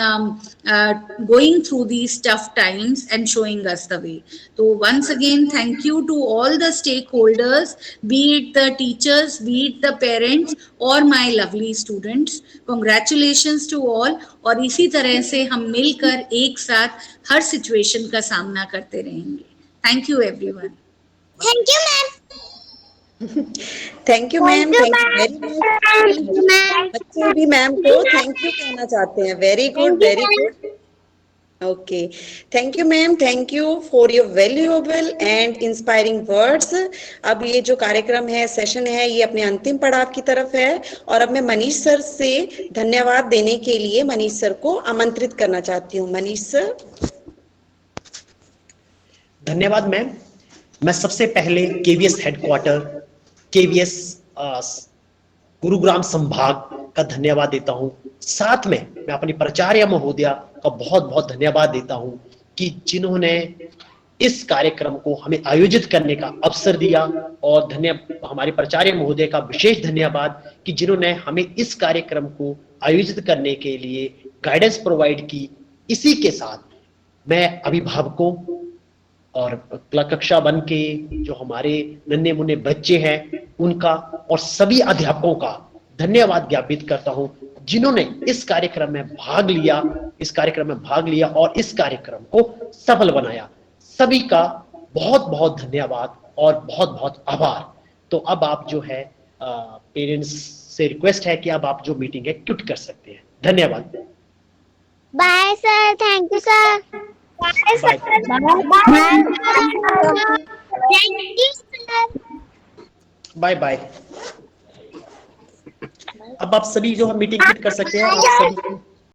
going through these tough times and showing us the way. So once again, thank you to all the stakeholders, be it the teachers, be it the parents or my lovely students. Congratulations to all. और इसी तरह से हम मिलकर एक साथ हर situation का सामना करते रहेंगे। Thank you everyone. Thank you, ma'am. Thank you ma'am, thank you very much. बच्चे भी मैम को थैंक यू कहना चाहते हैं। Very good, very good. Okay, thank you ma'am, thank you for your valuable and inspiring words. अब ये जो कार्यक्रम है, सेशन है, ये अपने अंतिम पड़ाव की तरफ है और अब मैं मनीष सर से धन्यवाद देने के लिए मनीष सर को आमंत्रित करना चाहती हूँ। मनीष सर। धन्यवाद मैम। मैं सबसे पहले केवीएस हेडक्वार्टर, केवीएस गुरुग्राम संभाग का धन्यवाद देता हूं। साथ में मैं अपनी प्राचार्य महोदया का बहुत बहुत धन्यवाद देता हूं कि जिन्होंने इस कार्यक्रम को हमें आयोजित करने का अवसर दिया, और हमारे प्राचार्य महोदय का विशेष धन्यवाद कि जिन्होंने हमें इस कार्यक्रम को आयोजित करने के लिए गाइडेंस प्रोवाइड की। इसी के साथ मैं अभिभावकों और कक्षा 1 के जो हमारे नन्हे मुन्ने बच्चे हैं उनका और सभी अध्यापकों का धन्यवाद ज्ञापित करता हूं जिन्होंने इस कार्यक्रम में भाग लिया और इस कार्यक्रम को सफल बनाया। सभी का बहुत बहुत धन्यवाद और बहुत बहुत आभार। तो अब आप जो है पेरेंट्स से रिक्वेस्ट है कि अब आप जो मीटिंग है क्विट कर सकते हैं। धन्यवाद। Bye sir, thank you sir. Bye sir, thank you sir. Bye bye. अब आप सभी जो है मीटिंग क्विट कर सकते हैं। आप सभी